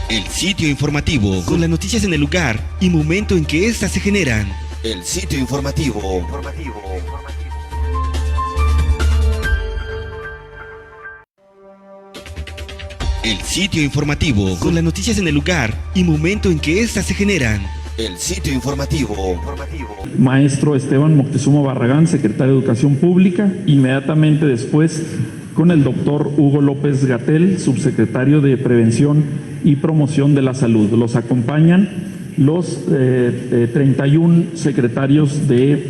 El sitio informativo con las noticias en el lugar y momento en que éstas se generan. El sitio informativo. El sitio informativo con las noticias en el lugar y momento en que éstas se generan. El sitio informativo. Maestro Esteban Moctezuma Barragán, secretario de Educación Pública. Inmediatamente después, con el doctor Hugo López-Gatell, subsecretario de Prevención y Promoción de la Salud. Los acompañan los 31 secretarios de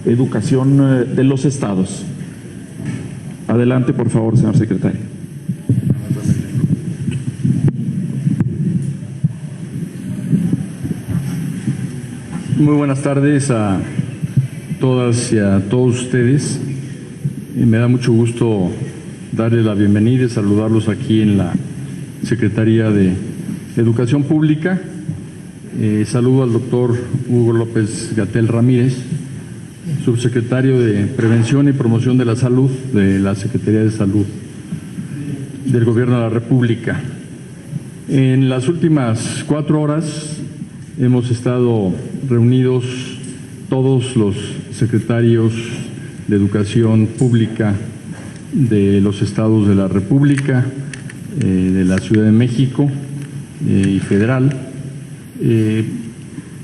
Educación de los estados. Adelante, por favor, señor secretario. Muy buenas tardes a todas y a todos ustedes. Me da mucho gusto darles la bienvenida y saludarlos aquí en la Secretaría de Educación Pública. Saludo al doctor Hugo López-Gatell Ramírez, subsecretario de Prevención y Promoción de la Salud de la Secretaría de Salud del Gobierno de la República. En las últimas 4 horas hemos estado reunidos todos los secretarios de Educación Pública de los estados de la República, de la Ciudad de México y federal,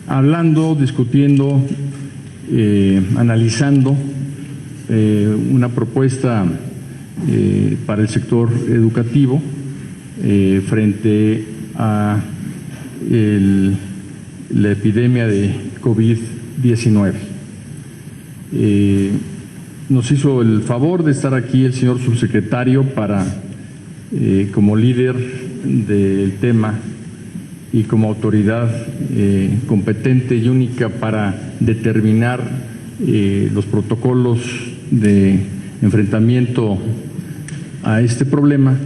hablando, discutiendo, analizando una propuesta para el sector educativo frente a la epidemia de COVID-19. Nos hizo el favor de estar aquí el señor subsecretario para, como líder del tema y como autoridad competente y única para determinar los protocolos de enfrentamiento a este problema,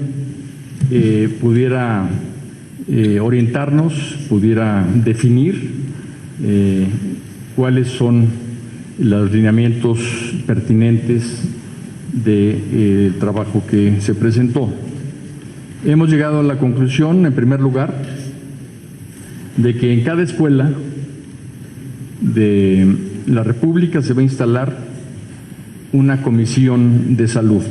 pudiera orientarnos, pudiera definir cuáles son los lineamientos pertinentes del trabajo que se presentó. Hemos llegado a la conclusión, en primer lugar, de que en cada escuela de la República se va a instalar una comisión de salud.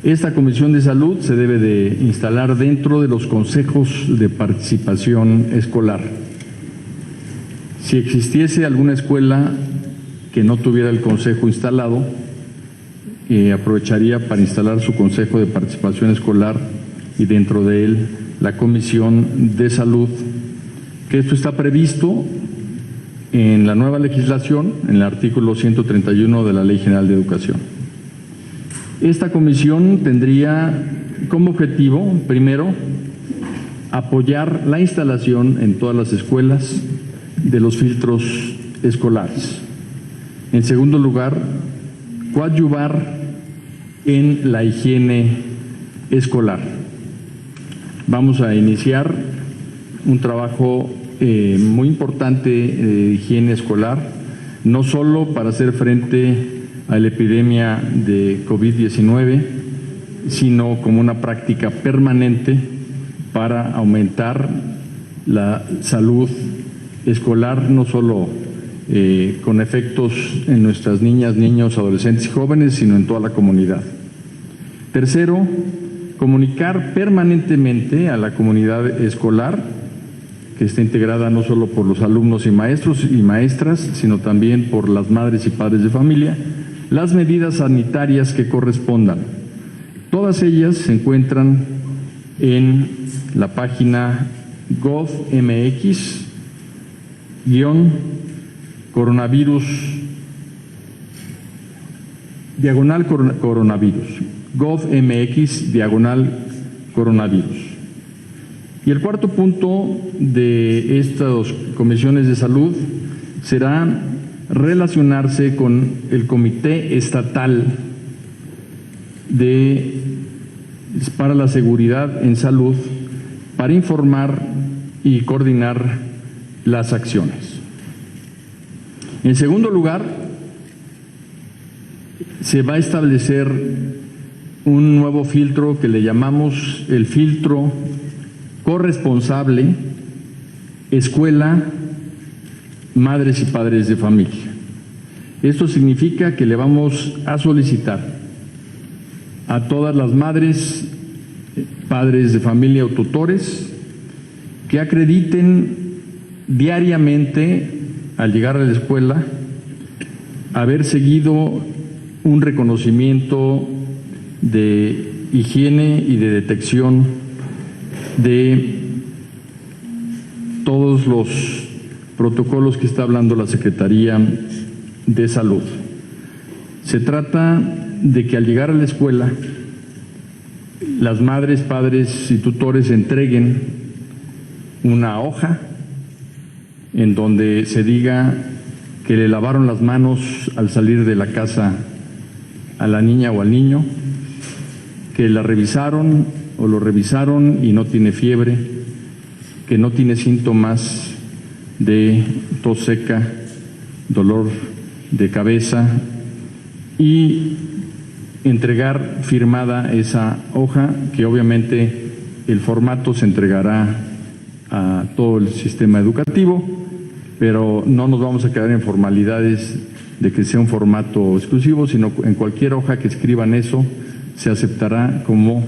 Esta comisión de salud se debe de instalar dentro de los consejos de participación escolar. Si existiese alguna escuela que no tuviera el consejo instalado, aprovecharía para instalar su consejo de participación escolar y dentro de él la comisión de salud, que esto está previsto en la nueva legislación, en el artículo 131 de la Ley General de Educación. Esta comisión tendría como objetivo, primero, apoyar la instalación en todas las escuelas de los filtros escolares. En segundo lugar, coadyuvar en la higiene escolar. Vamos a iniciar un trabajo muy importante de higiene escolar, no solo para hacer frente a la epidemia de COVID-19, sino como una práctica permanente para aumentar la salud escolar, no solo con efectos en nuestras niñas, niños, adolescentes y jóvenes, sino en toda la comunidad. Tercero, comunicar permanentemente a la comunidad escolar, que está integrada no solo por los alumnos y maestros y maestras, sino también por las madres y padres de familia, las medidas sanitarias que correspondan. Todas ellas se encuentran en la página gov.mx/coronavirus, /coronavirus, gov.mx/coronavirus. Y el cuarto punto de estas comisiones de salud será relacionarse con el Comité Estatal para la Seguridad en Salud para informar y coordinar las acciones. En segundo lugar, se va a establecer un nuevo filtro que le llamamos el filtro corresponsable, escuela, madres y padres de familia. Esto significa que le vamos a solicitar a todas las madres, padres de familia o tutores que acrediten diariamente al llegar a la escuela haber seguido un reconocimiento de higiene y de detección de todos los protocolos que está hablando la Secretaría de Salud. Se trata de que al llegar a la escuela, las madres, padres y tutores entreguen una hoja en donde se diga que le lavaron las manos al salir de la casa a la niña o al niño, que la revisaron o lo revisaron y no tiene fiebre, que no tiene síntomas de tos seca, dolor de cabeza, y entregar firmada esa hoja, que obviamente el formato se entregará a todo el sistema educativo, pero no nos vamos a quedar en formalidades de que sea un formato exclusivo, sino en cualquier hoja que escriban eso se aceptará como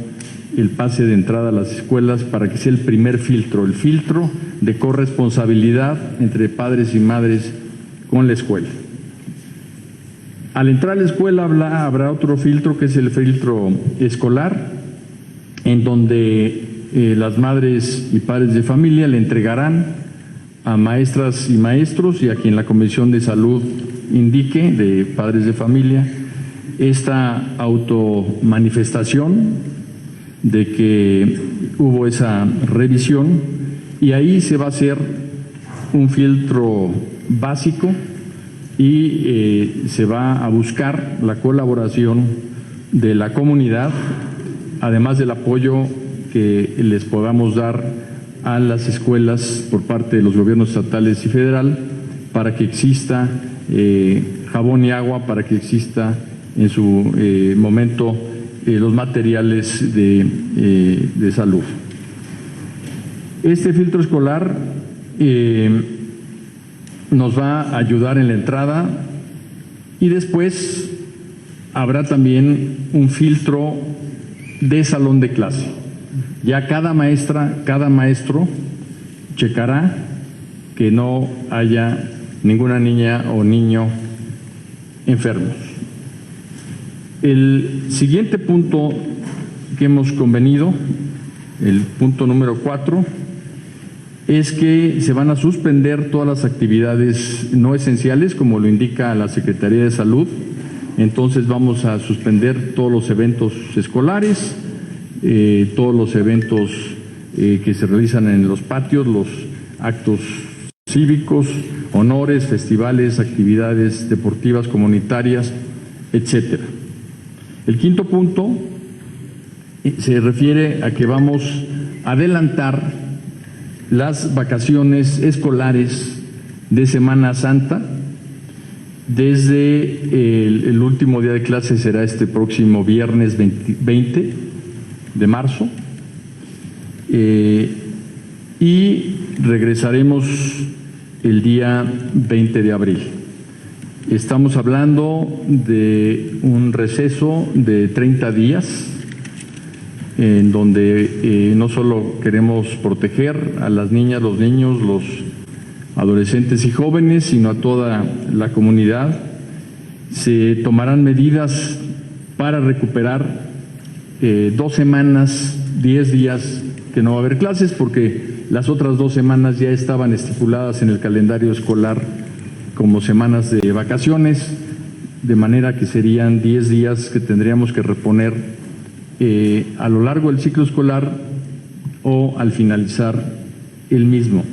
el pase de entrada a las escuelas para que sea el primer filtro, el filtro de corresponsabilidad entre padres y madres con la escuela. Al entrar a la escuela habrá otro filtro, que es el filtro escolar, en donde las madres y padres de familia le entregarán a maestras y maestros y a quien la Comisión de Salud indique, de padres de familia, esta automanifestación de que hubo esa revisión, y ahí se va a hacer un filtro básico y se va a buscar la colaboración de la comunidad, además del apoyo que les podamos dar a las escuelas por parte de los gobiernos estatales y federal para que exista jabón y agua, para que exista en su momento los materiales de salud. Este filtro escolar nos va a ayudar en la entrada, y después habrá también un filtro de salón de clase. Ya cada maestra, cada maestro checará que no haya ninguna niña o niño enfermos. El siguiente punto que hemos convenido, el punto número 4, es que se van a suspender todas las actividades no esenciales, como lo indica la Secretaría de Salud. Entonces vamos a suspender todos los eventos escolares, todos los eventos que se realizan en los patios, los actos cívicos, honores, festivales, actividades deportivas comunitarias, etcétera. El quinto punto se refiere a que vamos a adelantar las vacaciones escolares de Semana Santa. Desde el último día de clase será este próximo viernes 20 de marzo, y regresaremos el día 20 de abril. Estamos hablando de un receso de 30 días, en donde no solo queremos proteger a las niñas, los niños, los adolescentes y jóvenes, sino a toda la comunidad. Se tomarán medidas para recuperar 2 semanas, 10 días que no va a haber clases, porque las otras 2 semanas ya estaban estipuladas en el calendario escolar como semanas de vacaciones, de manera que serían 10 días que tendríamos que reponer a lo largo del ciclo escolar o al finalizar el mismo.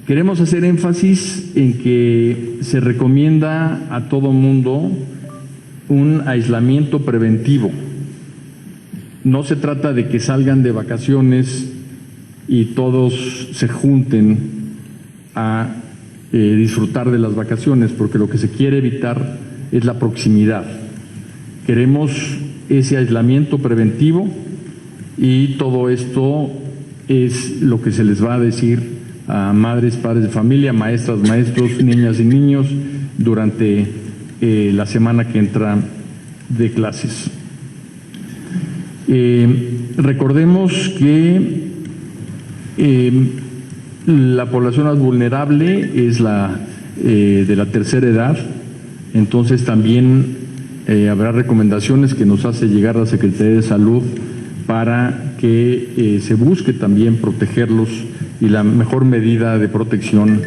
Queremos hacer énfasis en que se recomienda a todo mundo un aislamiento preventivo. No se trata de que salgan de vacaciones y todos se junten a disfrutar de las vacaciones, porque lo que se quiere evitar es la proximidad. Queremos ese aislamiento preventivo, y todo esto es lo que se les va a decir a madres, padres de familia, maestras, maestros, niñas y niños durante la semana que entra de clases. Recordemos que la población más vulnerable es la de la tercera edad, entonces también habrá recomendaciones que nos hace llegar la Secretaría de Salud para que se busque también protegerlos, y la mejor medida de protección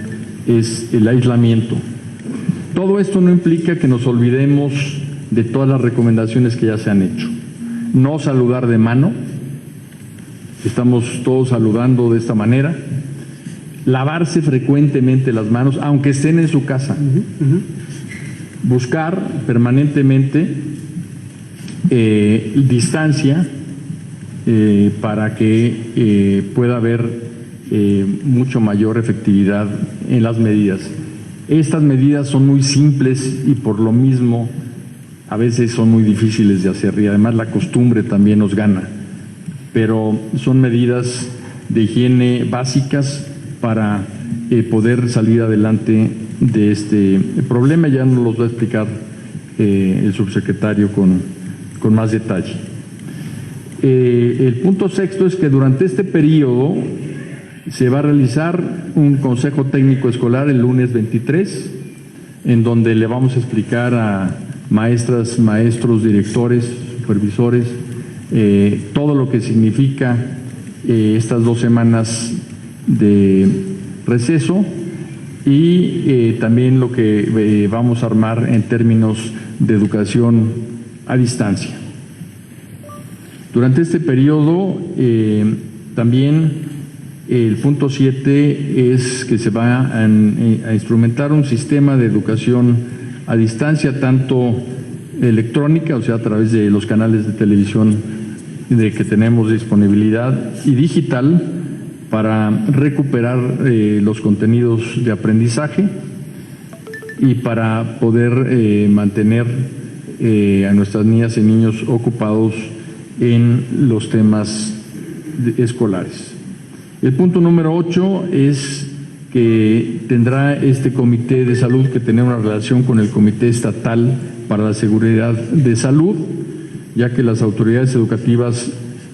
es el aislamiento. Todo esto no implica que nos olvidemos de todas las recomendaciones que ya se han hecho. No saludar de mano, estamos todos saludando de esta manera. Lavarse frecuentemente las manos, aunque estén en su casa. Buscar permanentemente distancia para que pueda haber mucho mayor efectividad en las medidas. Estas medidas son muy simples y por lo mismo a veces son muy difíciles de hacer, y además la costumbre también nos gana, pero son medidas de higiene básicas para poder salir adelante de este problema. Ya nos los va a explicar el subsecretario con más detalle. El punto sexto es que durante este periodo se va a realizar un consejo técnico escolar el lunes 23, en donde le vamos a explicar a maestras, maestros, directores, supervisores, todo lo que significa estas 2 semanas de receso y también lo que vamos a armar en términos de educación a distancia. Durante este periodo también el punto 7 es que se va a instrumentar un sistema de educación a distancia, tanto electrónica, o sea, a través de los canales de televisión de que tenemos disponibilidad, y digital, para recuperar los contenidos de aprendizaje y para poder mantener a nuestras niñas y niños ocupados en los temas escolares. El punto número 8 es que tendrá este Comité de Salud que tener una relación con el Comité Estatal para la Seguridad de Salud, ya que las autoridades educativas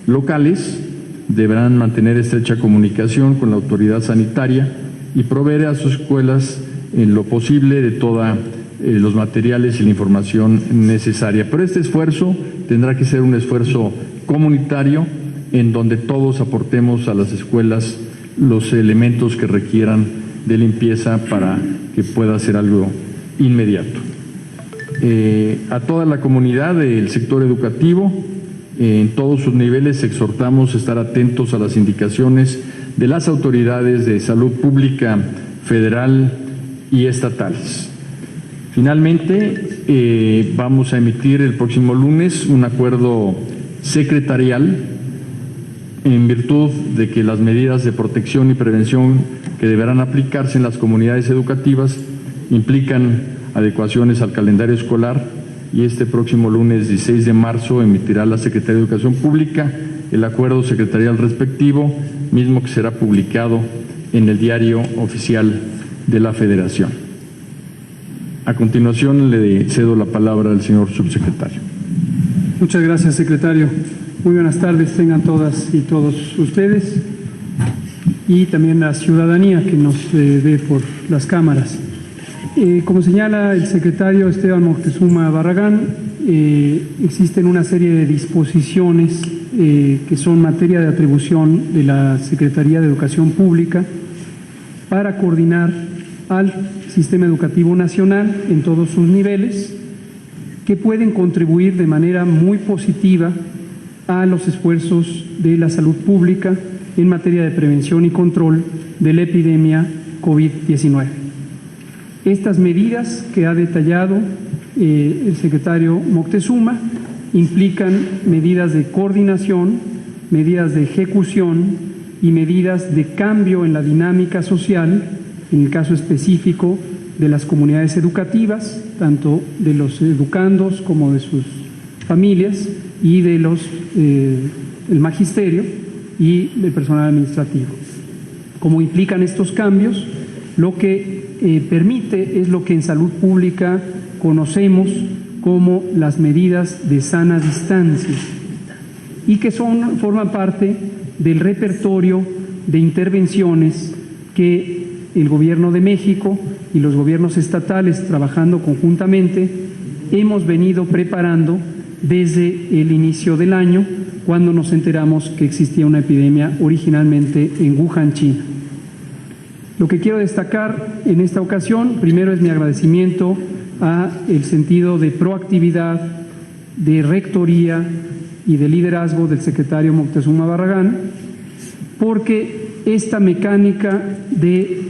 locales deberán mantener estrecha comunicación con la autoridad sanitaria y proveer a sus escuelas en lo posible de todos los materiales y la información necesaria. Pero este esfuerzo tendrá que ser un esfuerzo comunitario en donde todos aportemos a las escuelas los elementos que requieran de limpieza para que pueda ser algo inmediato. A toda la comunidad del sector educativo, en todos sus niveles, exhortamos a estar atentos a las indicaciones de las autoridades de salud pública federal y estatales. Finalmente, vamos a emitir el próximo lunes un acuerdo secretarial en virtud de que las medidas de protección y prevención que deberán aplicarse en las comunidades educativas implican adecuaciones al calendario escolar, y este próximo lunes 16 de marzo emitirá la Secretaría de Educación Pública el acuerdo secretarial respectivo, mismo que será publicado en el Diario Oficial de la Federación. A continuación le cedo la palabra al señor subsecretario. Muchas gracias, secretario. Muy buenas tardes tengan todas y todos ustedes y también la ciudadanía que nos ve por las cámaras. Como señala el secretario Esteban Moctezuma Barragán, existen una serie de disposiciones que son materia de atribución de la Secretaría de Educación Pública para coordinar al sistema educativo nacional en todos sus niveles, que pueden contribuir de manera muy positiva a los esfuerzos de la salud pública en materia de prevención y control de la epidemia COVID-19. Estas medidas que ha detallado el secretario Moctezuma implican medidas de coordinación, medidas de ejecución y medidas de cambio en la dinámica social, en el caso específico de las comunidades educativas, tanto de los educandos como de sus familias y de el magisterio, y el personal administrativo. Como implican estos cambios, lo que permite es lo que en salud pública conocemos como las medidas de sana distancia y que forman parte del repertorio de intervenciones que el Gobierno de México y los gobiernos estatales, trabajando conjuntamente, hemos venido preparando desde el inicio del año, cuando nos enteramos que existía una epidemia originalmente en Wuhan, China. Lo que quiero destacar en esta ocasión, primero, es mi agradecimiento a el sentido de proactividad, de rectoría y de liderazgo del secretario Moctezuma Barragán, porque esta mecánica de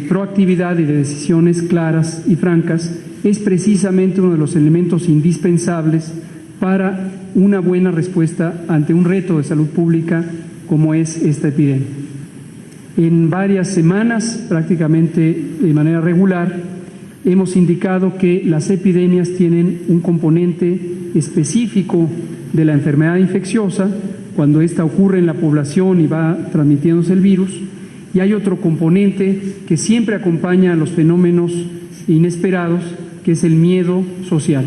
proactividad y de decisiones claras y francas es precisamente uno de los elementos indispensables para una buena respuesta ante un reto de salud pública como es esta epidemia. En varias semanas, prácticamente de manera regular, hemos indicado que las epidemias tienen un componente específico de la enfermedad infecciosa, cuando ésta ocurre en la población y va transmitiéndose el virus, y hay otro componente que siempre acompaña a los fenómenos inesperados, que es el miedo social.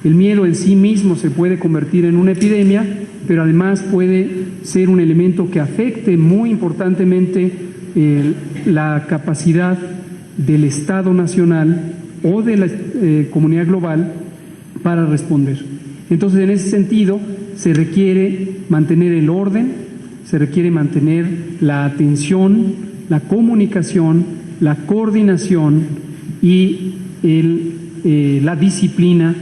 El miedo en sí mismo se puede convertir en una epidemia, pero además puede ser un elemento que afecte muy importantemente la capacidad del Estado nacional o de la comunidad global para responder. Entonces, en ese sentido, se requiere mantener el orden, se requiere mantener la atención, la comunicación, la coordinación y la disciplina,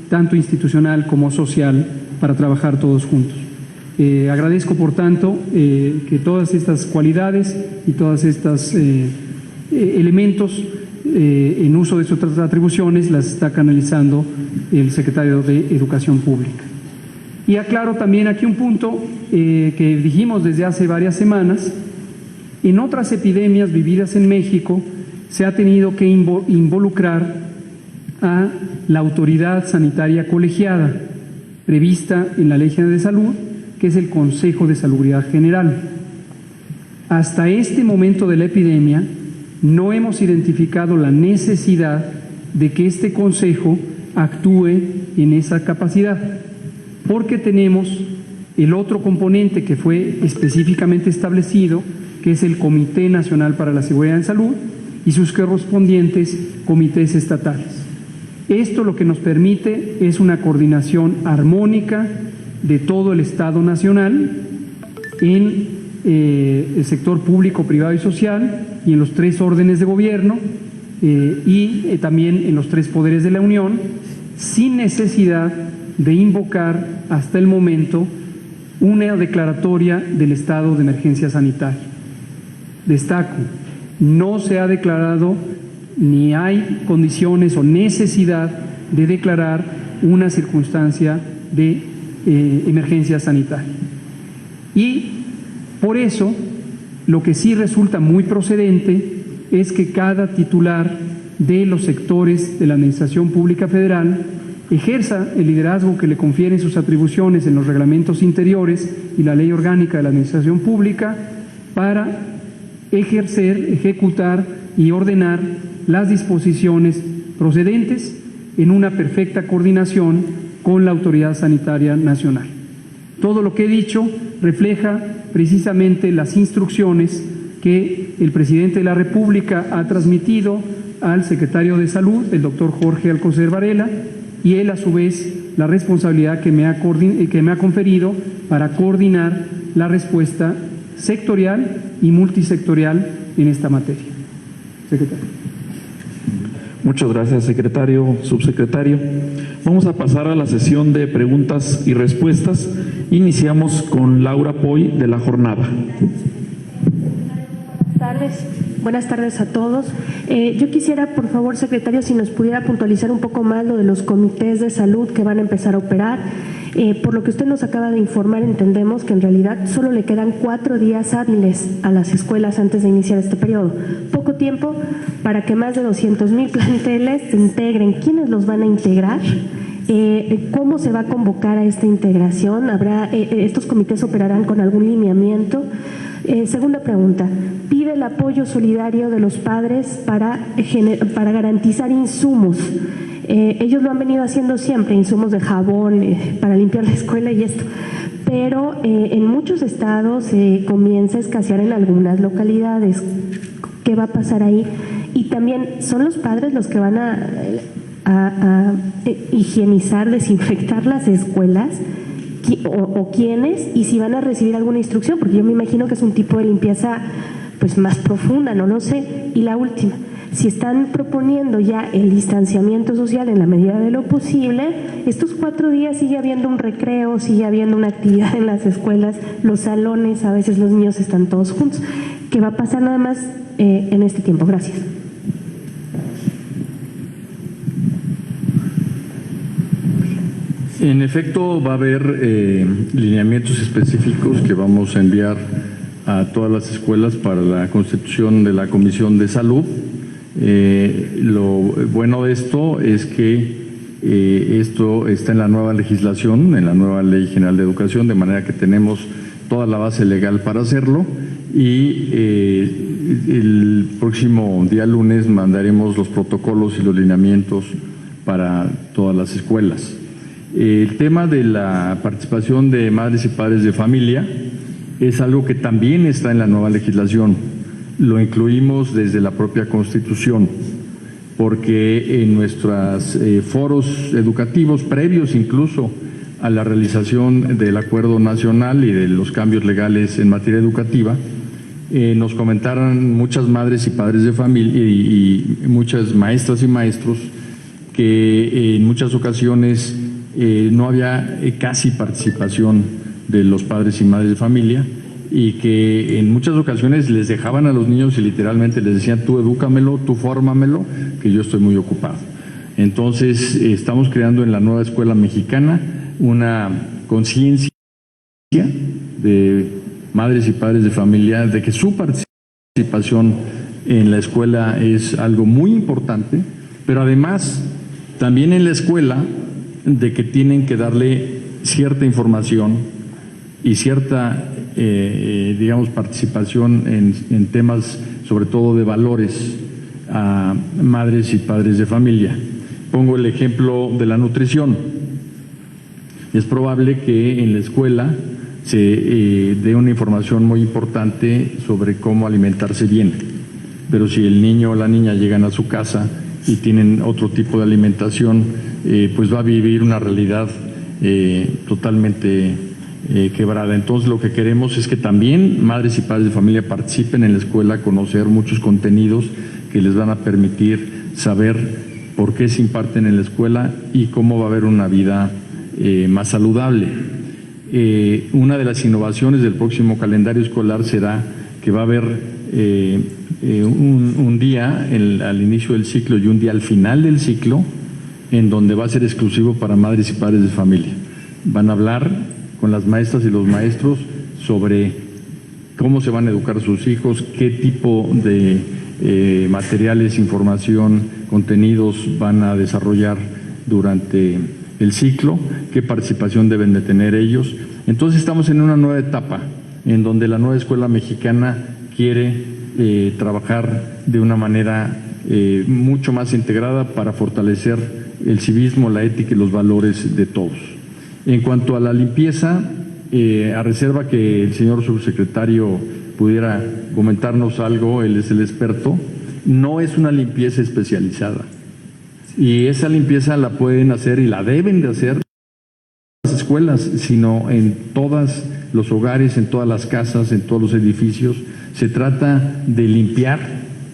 tanto institucional como social, para trabajar todos juntos. Agradezco, por tanto, que todas estas cualidades y todos estos elementos en uso de sus atribuciones las está canalizando el secretario de Educación Pública. Y aclaro también aquí un punto que dijimos desde hace varias semanas. En otras epidemias vividas en México se ha tenido que involucrar a la autoridad sanitaria colegiada prevista en la Ley General de Salud, que es el Consejo de Salubridad General. Hasta este momento de la epidemia no hemos identificado la necesidad de que este Consejo actúe en esa capacidad, porque tenemos el otro componente que fue específicamente establecido, que es el Comité Nacional para la Seguridad en Salud y sus correspondientes comités estatales. Esto lo que nos permite es una coordinación armónica de todo el Estado nacional en el sector público, privado y social, y en los tres órdenes de gobierno y también en los tres poderes de la Unión, sin necesidad de invocar hasta el momento una declaratoria del estado de emergencia sanitaria. Destaco, no se ha declarado ni hay condiciones o necesidad de declarar una circunstancia de emergencia sanitaria. Y por eso, lo que sí resulta muy procedente es que cada titular de los sectores de la Administración Pública Federal ejerza el liderazgo que le confieren sus atribuciones en los reglamentos interiores y la Ley Orgánica de la Administración Pública para ejercer, ejecutar y ordenar las disposiciones procedentes en una perfecta coordinación con la Autoridad Sanitaria Nacional. Todo lo que he dicho refleja precisamente las instrucciones que el presidente de la República ha transmitido al secretario de Salud, el doctor Jorge Alcocer Varela, y él a su vez la responsabilidad que me ha conferido para coordinar la respuesta sectorial y multisectorial en esta materia. Secretario. Muchas gracias, secretario, subsecretario. Vamos a pasar a la sesión de preguntas y respuestas. Iniciamos con Laura Poy de La Jornada. Buenas tardes a todos. Yo quisiera, por favor, secretario, si nos pudiera puntualizar un poco más lo de los comités de salud que van a empezar a operar. Por lo que usted nos acaba de informar, entendemos que en realidad solo le quedan 4 días hábiles a las escuelas antes de iniciar este periodo. Poco tiempo para que más de 200,000 planteles se integren. ¿Quiénes los van a integrar? ¿Cómo se va a convocar a esta integración? ¿Estos comités operarán con algún lineamiento? Segunda pregunta, pide el apoyo solidario de los padres para garantizar insumos. Ellos lo han venido haciendo siempre, insumos de jabón para limpiar la escuela y esto. Pero en muchos estados comienza a escasear en algunas localidades. ¿Qué va a pasar ahí? Y también, ¿son los padres los que van a higienizar, desinfectar las escuelas? ¿O quiénes? Y si van a recibir alguna instrucción, porque yo me imagino que es un tipo de limpieza pues más profunda, no lo sé. Y la última, si están proponiendo ya el distanciamiento social en la medida de lo posible, estos 4 días sigue habiendo un recreo, sigue habiendo una actividad en las escuelas, los salones, a veces los niños están todos juntos. ¿Qué va a pasar nada más en este tiempo? Gracias. En efecto, va a haber lineamientos específicos que vamos a enviar a todas las escuelas para la constitución de la Comisión de Salud. Lo bueno de esto es que esto está en la nueva legislación, en la nueva Ley General de Educación, de manera que tenemos toda la base legal para hacerlo y el próximo día lunes mandaremos los protocolos y los lineamientos para todas las escuelas. El tema de la participación de madres y padres de familia es algo que también está en la nueva legislación. Lo incluimos desde la propia Constitución, porque en nuestros foros educativos previos incluso a la realización del Acuerdo Nacional y de los cambios legales en materia educativa, nos comentaron muchas madres y padres de familia y muchas maestras y maestros que en muchas ocasiones no había casi participación de los padres y madres de familia y que en muchas ocasiones les dejaban a los niños y literalmente les decían tú edúcamelo, tú fórmamelo, que yo estoy muy ocupado. Entonces estamos creando en la nueva escuela mexicana una conciencia de madres y padres de familia de que su participación en la escuela es algo muy importante, pero además también en la escuela de que tienen que darle cierta información y cierta, digamos, participación en temas, sobre todo de valores, a madres y padres de familia. Pongo el ejemplo de la nutrición. Es probable que en la escuela se dé una información muy importante sobre cómo alimentarse bien, pero si el niño o la niña llegan a su casa y tienen otro tipo de alimentación, pues va a vivir una realidad totalmente quebrada. Entonces lo que queremos es que también madres y padres de familia participen en la escuela, conocer muchos contenidos que les van a permitir saber por qué se imparten en la escuela y cómo va a haber una vida más saludable. Una de las innovaciones del próximo calendario escolar será que va a haber un día al inicio del ciclo y un día al final del ciclo en donde va a ser exclusivo para madres y padres de familia. Van a hablar con las maestras y los maestros sobre cómo se van a educar sus hijos, qué tipo de materiales, información, contenidos van a desarrollar durante el ciclo, qué participación deben de tener ellos. Entonces estamos en una nueva etapa en donde la nueva escuela mexicana quiere trabajar de una manera mucho más integrada para fortalecer el civismo, la ética y los valores de todos. En cuanto a la limpieza, a reserva que el señor subsecretario pudiera comentarnos algo, él es el experto, no es una limpieza especializada. Y esa limpieza la pueden hacer y la deben de hacer en las escuelas, sino en todos los hogares, en todas las casas, en todos los edificios. Se trata de limpiar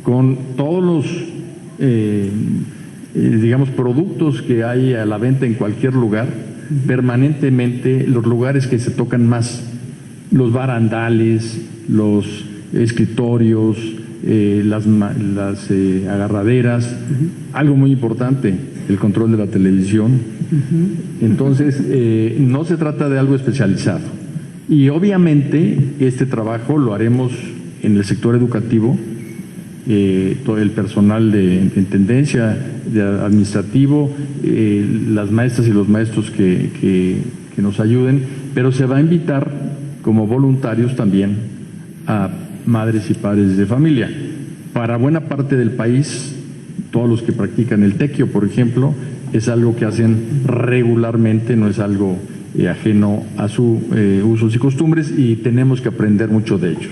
con todos los digamos, productos que hay a la venta en cualquier lugar, permanentemente los lugares que se tocan más, los barandales, los escritorios, las agarraderas, algo muy importante, el control de la televisión. Entonces, no se trata de algo especializado. Y obviamente este trabajo lo haremos en el sector educativo todo el personal de intendencia, de administrativo, las maestras y los maestros que nos ayuden, pero se va a invitar como voluntarios también a madres y padres de familia. Para buena parte del país, todos los que practican el tequio, por ejemplo, es algo que hacen regularmente, no es algo ajeno a sus usos y costumbres, y tenemos que aprender mucho de ellos.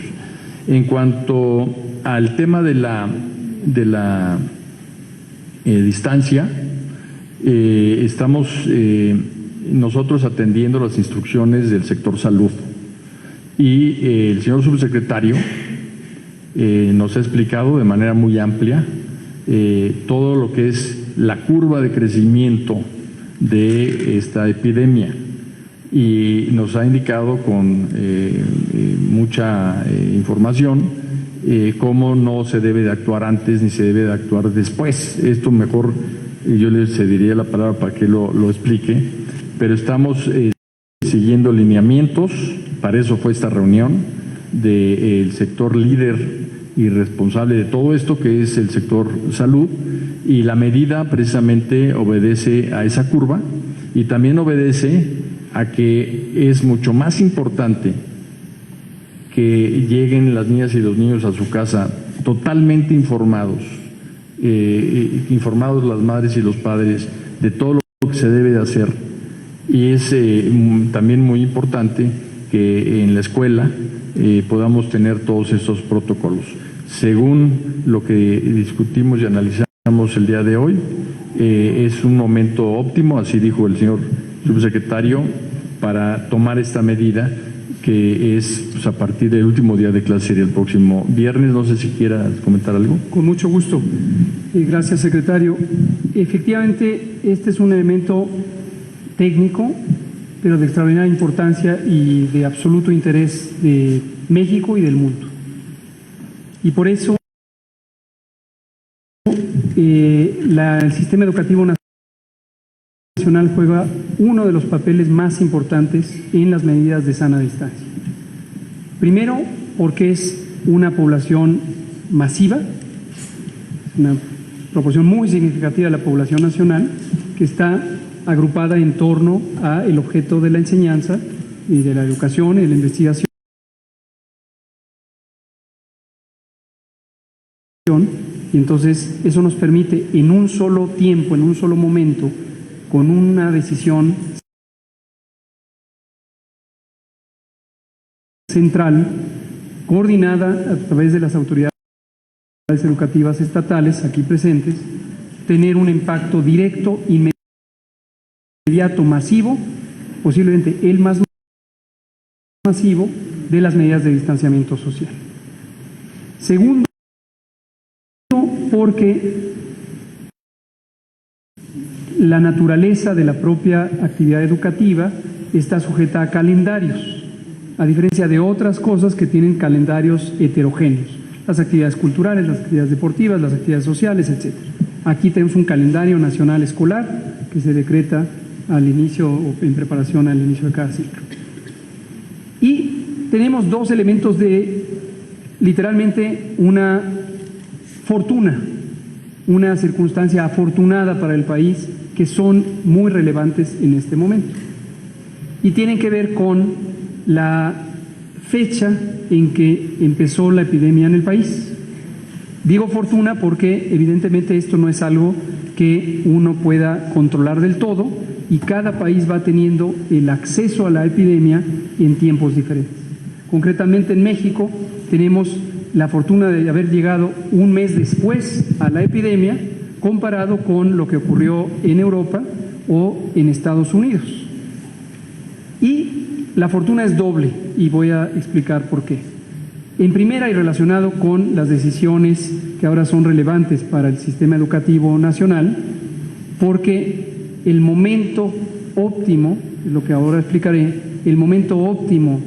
En cuanto al tema de la distancia, estamos nosotros atendiendo las instrucciones del sector salud, y el señor subsecretario nos ha explicado de manera muy amplia todo lo que es la curva de crecimiento de esta epidemia, y nos ha indicado con mucha información cómo no se debe de actuar antes ni se debe de actuar después. Esto mejor yo le cediría la palabra para que lo explique, pero estamos siguiendo lineamientos. Para eso fue esta reunión del sector líder y responsable de todo esto, que es el sector salud, y la medida precisamente obedece a esa curva, y también obedece a que es mucho más importante que lleguen las niñas y los niños a su casa totalmente informados, informados las madres y los padres de todo lo que se debe de hacer, y es también muy importante que en la escuela podamos tener todos estos protocolos. Según lo que discutimos y analizamos el día de hoy, es un momento óptimo, así dijo el señor subsecretario, para tomar esta medida, que es pues, a partir del último día de clase, sería el próximo viernes. No sé si quiera comentar algo. Con mucho gusto. Gracias, secretario. Efectivamente, este es un elemento técnico, pero de extraordinaria importancia y de absoluto interés de México y del mundo. Y por eso el sistema educativo nacional juega uno de los papeles más importantes en las medidas de sana distancia. Primero, porque es una población masiva, una proporción muy significativa de la población nacional, que está agrupada en torno al objeto de la enseñanza y de la educación y de la investigación. Y entonces eso nos permite en un solo tiempo, en un solo momento, con una decisión central, coordinada a través de las autoridades educativas estatales aquí presentes, tener un impacto directo, inmediato, masivo, posiblemente el más masivo de las medidas de distanciamiento social. Segundo, porque la naturaleza de la propia actividad educativa está sujeta a calendarios, a diferencia de otras cosas que tienen calendarios heterogéneos, las actividades culturales, las actividades deportivas, las actividades sociales, etc. Aquí tenemos un calendario nacional escolar que se decreta al inicio o en preparación al inicio de cada ciclo. Y tenemos dos elementos de literalmente una fortuna, una circunstancia afortunada para el país, que son muy relevantes en este momento. Y tienen que ver con la fecha en que empezó la epidemia en el país. Digo fortuna porque evidentemente esto no es algo que uno pueda controlar del todo, y cada país va teniendo el acceso a la epidemia en tiempos diferentes. Concretamente en México tenemos la fortuna de haber llegado un mes después a la epidemia, comparado con lo que ocurrió en Europa o en Estados Unidos. Y la fortuna es doble, y voy a explicar por qué. En primera, y relacionado con las decisiones que ahora son relevantes para el sistema educativo nacional, porque el momento óptimo, es lo que ahora explicaré, el momento óptimo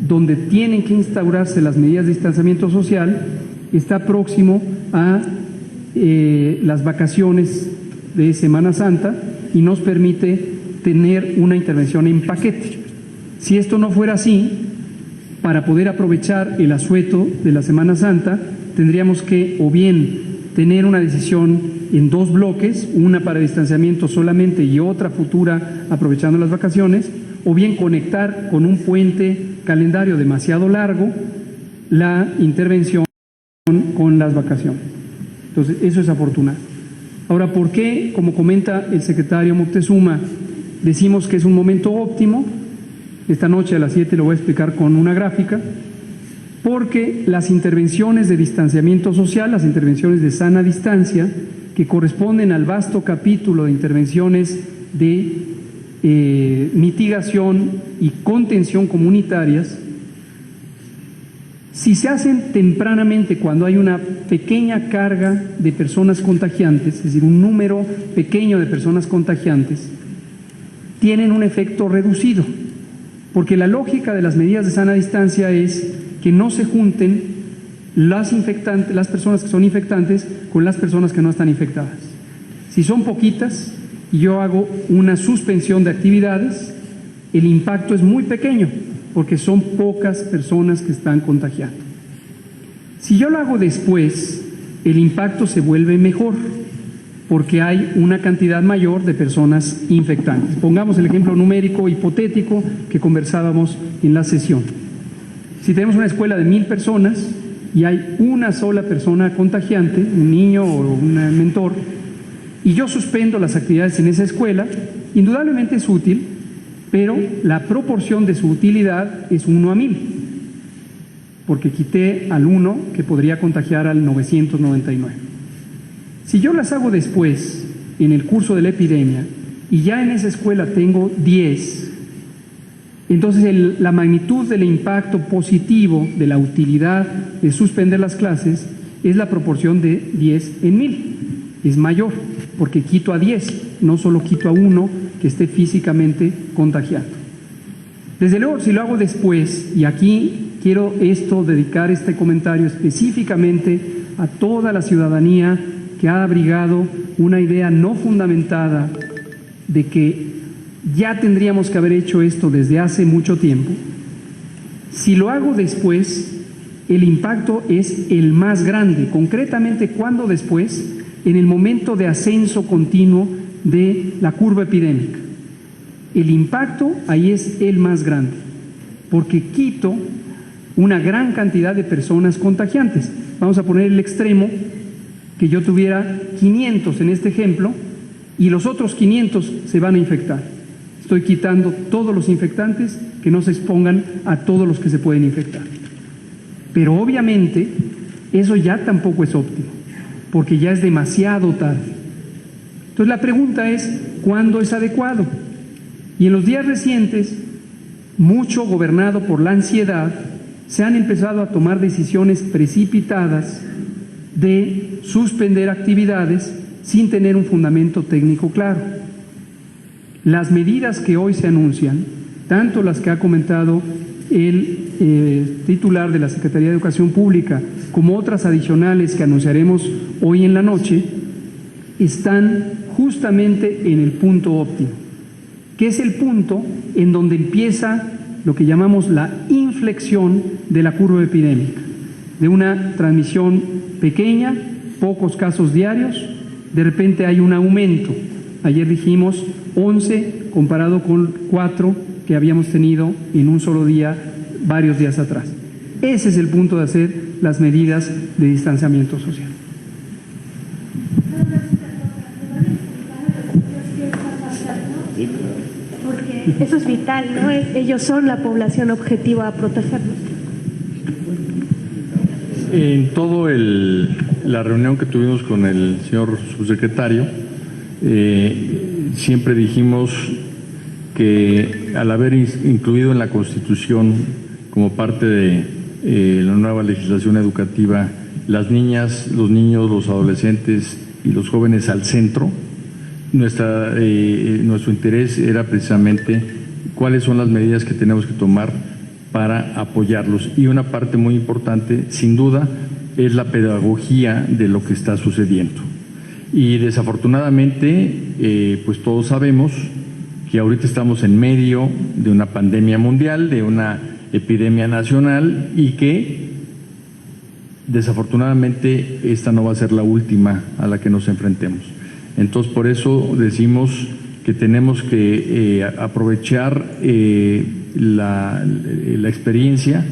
donde tienen que instaurarse las medidas de distanciamiento social está próximo a las vacaciones de Semana Santa, y nos permite tener una intervención en paquete. Si esto no fuera así, para poder aprovechar el asueto de la Semana Santa, tendríamos que o bien tener una decisión en dos bloques, una para distanciamiento solamente y otra futura aprovechando las vacaciones, o bien conectar con un puente calendario demasiado largo la intervención con las vacaciones. Entonces, eso es afortunado. Ahora, ¿por qué, como comenta el secretario Moctezuma, decimos que es un momento óptimo? Esta noche a las 7 lo voy a explicar con una gráfica. Porque las intervenciones de distanciamiento social, las intervenciones de sana distancia, que corresponden al vasto capítulo de intervenciones de mitigación y contención comunitarias, si se hacen tempranamente cuando hay una pequeña carga de personas contagiantes, es decir, un número pequeño de personas contagiantes, tienen un efecto reducido, porque la lógica de las medidas de sana distancia es que no se junten las personas que son infectantes con las personas que no están infectadas. Si son poquitas y yo hago una suspensión de actividades, el impacto es muy pequeño, porque son pocas personas que están contagiando. Si yo lo hago después, el impacto se vuelve mejor, porque hay una cantidad mayor de personas infectantes. Pongamos el ejemplo numérico hipotético que conversábamos en la sesión. Si tenemos una escuela de 1000 personas y hay una sola persona contagiante, un niño o un mentor, y yo suspendo las actividades en esa escuela, indudablemente es útil, pero la proporción de su utilidad es 1 a 1000, porque quité al 1 que podría contagiar al 999. Si yo las hago después, en el curso de la epidemia, y ya en esa escuela tengo 10, entonces la magnitud del impacto positivo de la utilidad de suspender las clases es la proporción de 10 en 1000. Es mayor, porque quito a 10, no solo quito a 1 que esté físicamente contagiado. Desde luego, si lo hago después, y aquí quiero dedicar este comentario específicamente a toda la ciudadanía que ha abrigado una idea no fundamentada de que ya tendríamos que haber hecho esto desde hace mucho tiempo. Si lo hago después, el impacto es el más grande. Concretamente, ¿cuándo después? En el momento de ascenso continuo de la curva epidémica. El impacto ahí es el más grande, porque quito una gran cantidad de personas contagiantes. Vamos a poner el extremo, que yo tuviera 500 en este ejemplo, y los otros 500 se van a infectar. Estoy quitando todos los infectantes que no se expongan a todos los que se pueden infectar. Pero obviamente eso ya tampoco es óptimo, porque ya es demasiado tarde. Entonces la pregunta es, ¿cuándo es adecuado? Y en los días recientes, mucho gobernado por la ansiedad, se han empezado a tomar decisiones precipitadas de suspender actividades sin tener un fundamento técnico claro. Las medidas que hoy se anuncian, tanto las que ha comentado el titular de la Secretaría de Educación Pública, como otras adicionales que anunciaremos hoy en la noche, están justamente en el punto óptimo, que es el punto en donde empieza lo que llamamos la inflexión de la curva epidémica, de una transmisión pequeña, pocos casos diarios, de repente hay un aumento. Ayer dijimos 11 comparado con 4 que habíamos tenido en un solo día, varios días atrás. Ese es el punto de hacer las medidas de distanciamiento social. Porque eso es vital, ¿no? Ellos son la población objetiva a protegerlos. En todo la reunión que tuvimos con el señor subsecretario, siempre dijimos que al haber incluido en la Constitución como parte de la nueva legislación educativa las niñas, los niños, los adolescentes y los jóvenes al centro, nuestro interés era precisamente cuáles son las medidas que tenemos que tomar para apoyarlos. Y una parte muy importante, sin duda, es la pedagogía de lo que está sucediendo. Y desafortunadamente, pues todos sabemos que ahorita estamos en medio de una pandemia mundial, de una epidemia nacional, y que desafortunadamente esta no va a ser la última a la que nos enfrentemos. Entonces, por eso decimos que tenemos que aprovechar la experiencia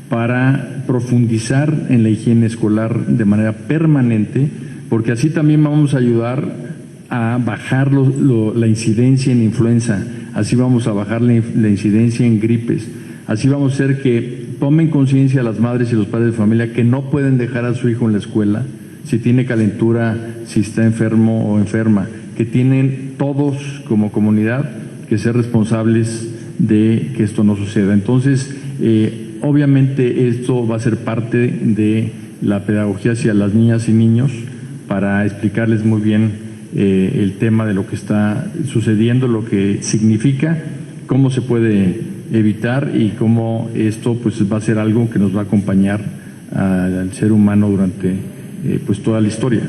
para profundizar en la higiene escolar de manera permanente, porque así también vamos a ayudar a bajar la incidencia en influenza, así vamos a bajar la incidencia en gripes, así vamos a hacer que tomen conciencia las madres y los padres de familia que no pueden dejar a su hijo en la escuela si tiene calentura, si está enfermo o enferma, que tienen todos como comunidad que ser responsables de que esto no suceda. Entonces, obviamente esto va a ser parte de la pedagogía hacia las niñas y niños para explicarles muy bien el tema de lo que está sucediendo, lo que significa, cómo se puede evitar y cómo esto pues va a ser algo que nos va a acompañar al ser humano durante pues toda la historia.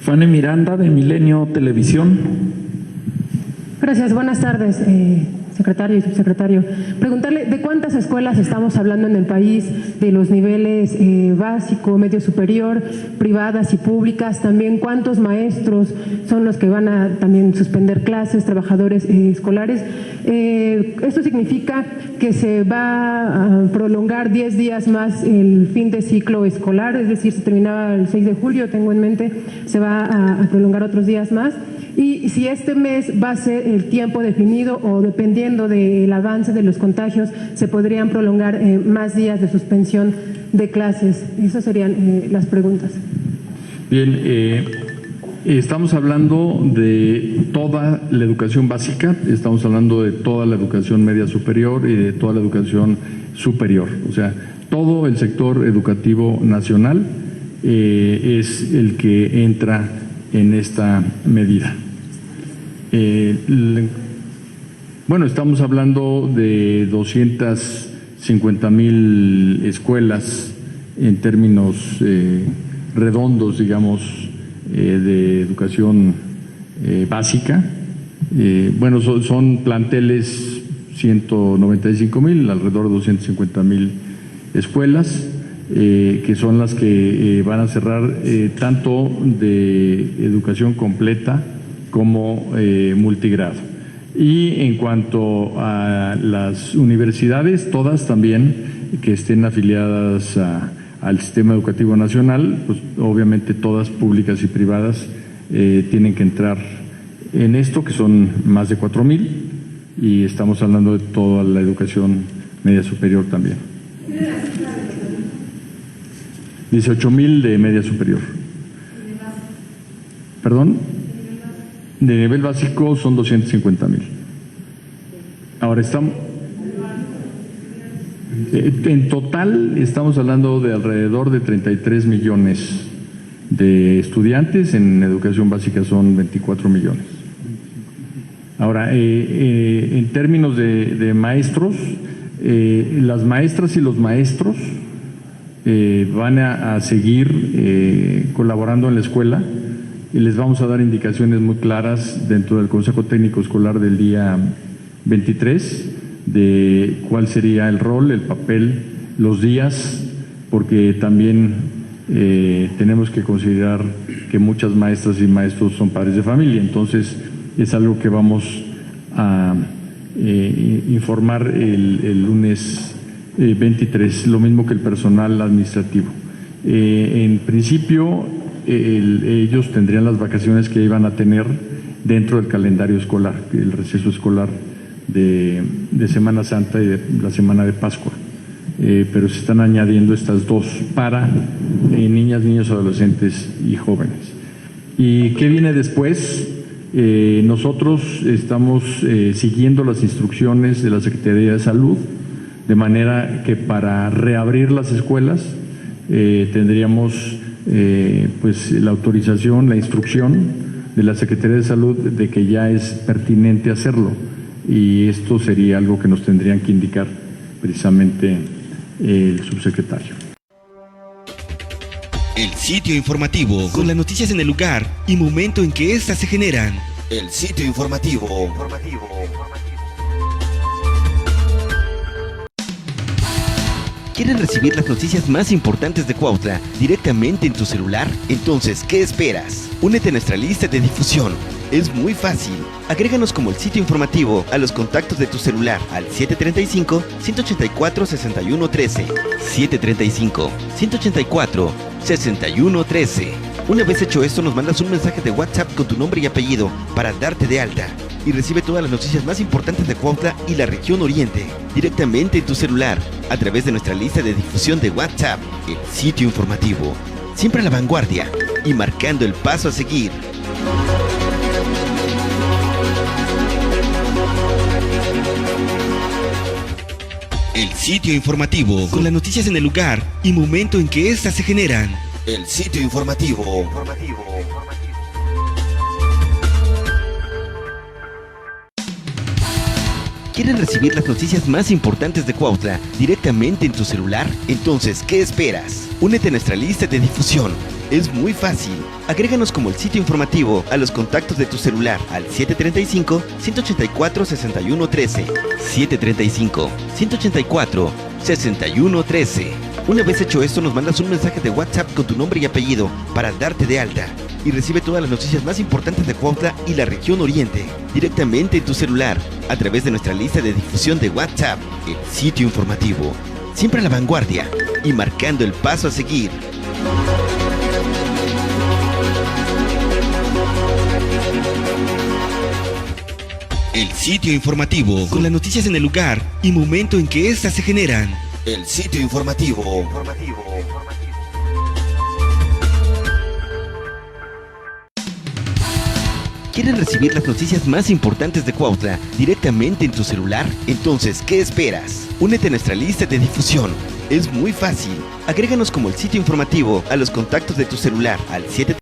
Fanny Miranda, de Milenio Televisión. Gracias, buenas tardes, secretario y subsecretario. Preguntarle de cuántas escuelas estamos hablando en el país, de los niveles básico, medio superior, privadas y públicas, también cuántos maestros son los que van a también suspender clases, trabajadores escolares. Esto significa que se va a prolongar 10 días más el fin de ciclo escolar, es decir, se terminaba el 6 de julio, tengo en mente, se va a prolongar otros días más. Y si este mes va a ser el tiempo definido o dependiendo del avance de los contagios, se podrían prolongar más días de suspensión de clases. Esas serían las preguntas. Bien, estamos hablando de toda la educación básica, estamos hablando de toda la educación media superior y de toda la educación superior. O sea, todo el sector educativo nacional es el que entra en esta medida. Bueno, estamos hablando de 250,000 escuelas en términos redondos, digamos, de educación básica. Bueno, son planteles 195,000, alrededor de 250,000 escuelas, que son las que van a cerrar tanto de educación completa como multigrado. Y en cuanto a las universidades, todas también que estén afiliadas al sistema educativo nacional, pues obviamente todas públicas y privadas tienen que entrar en esto, que son más de 4,000, y estamos hablando de toda la educación media superior también. 18,000 de media superior. ¿Perdón? De nivel básico son 250,000. Ahora estamos… En total estamos hablando de alrededor de 33 millones de estudiantes, en educación básica son 24 millones. Ahora, en términos de maestros, las maestras y los maestros van a seguir colaborando en la escuela y les vamos a dar indicaciones muy claras dentro del Consejo Técnico Escolar del día 23 de cuál sería el rol, el papel, los días, porque también tenemos que considerar que muchas maestras y maestros son padres de familia, entonces es algo que vamos a informar el lunes 23, lo mismo que el personal administrativo. En principio, ellos tendrían las vacaciones que iban a tener dentro del calendario escolar, el receso escolar de Semana Santa y de la semana de Pascua, pero se están añadiendo estas dos para niñas, niños, adolescentes y jóvenes. ¿Y qué viene después? Nosotros estamos siguiendo las instrucciones de la Secretaría de Salud, de manera que para reabrir las escuelas tendríamos pues la autorización, la instrucción de la Secretaría de Salud de que ya es pertinente hacerlo, y esto sería algo que nos tendrían que indicar precisamente el subsecretario. El sitio informativo con las noticias en el lugar y momento en que éstas se generan. El sitio informativo. ¿Quieren recibir las noticias más importantes de Cuautla directamente en tu celular? Entonces, ¿qué esperas? Únete a nuestra lista de difusión. Es muy fácil. Agréganos como el sitio informativo a los contactos de tu celular al 735-184-6113. 735-184-6113. Una vez hecho esto, nos mandas un mensaje de WhatsApp con tu nombre y apellido para darte de alta. Y recibe todas las noticias más importantes de Cuautla y la región oriente directamente en tu celular a través de nuestra lista de difusión de WhatsApp, el sitio informativo. Siempre a la vanguardia y marcando el paso a seguir. El sitio informativo, con las noticias en el lugar y momento en que éstas se generan. El sitio informativo. ¿Quieren recibir las noticias más importantes de Cuautla directamente en tu celular? Entonces, ¿qué esperas? Únete a nuestra lista de difusión. Es muy fácil. Agréganos como el sitio informativo a los contactos de tu celular al 735-184-6113. 735-184-6113. Una vez hecho esto, nos mandas un mensaje de WhatsApp con tu nombre y apellido para darte de alta. Y recibe todas las noticias más importantes de Cuautla y la región oriente directamente en tu celular a través de nuestra lista de difusión de WhatsApp, el sitio informativo. Siempre a la vanguardia y marcando el paso a seguir. El sitio informativo, con las noticias en el lugar y momento en que éstas se generan. El sitio informativo. ¿Quieren recibir las noticias más importantes de Cuautla directamente en tu celular? Entonces, ¿qué esperas? Únete a nuestra lista de difusión. Es muy fácil. Agréganos como el sitio informativo a los contactos de tu celular al 7.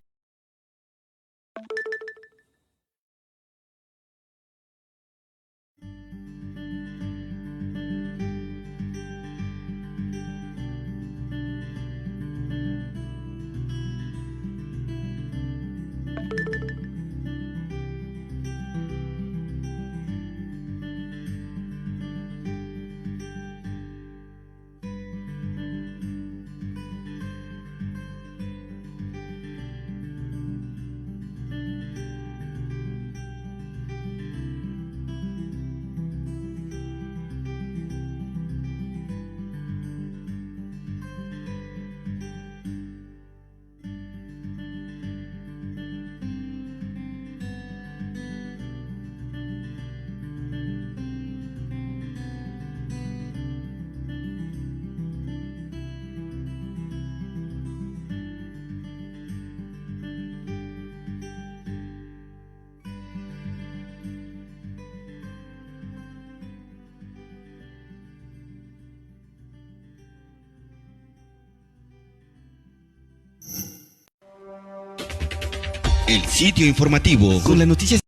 El sitio informativo, con las noticias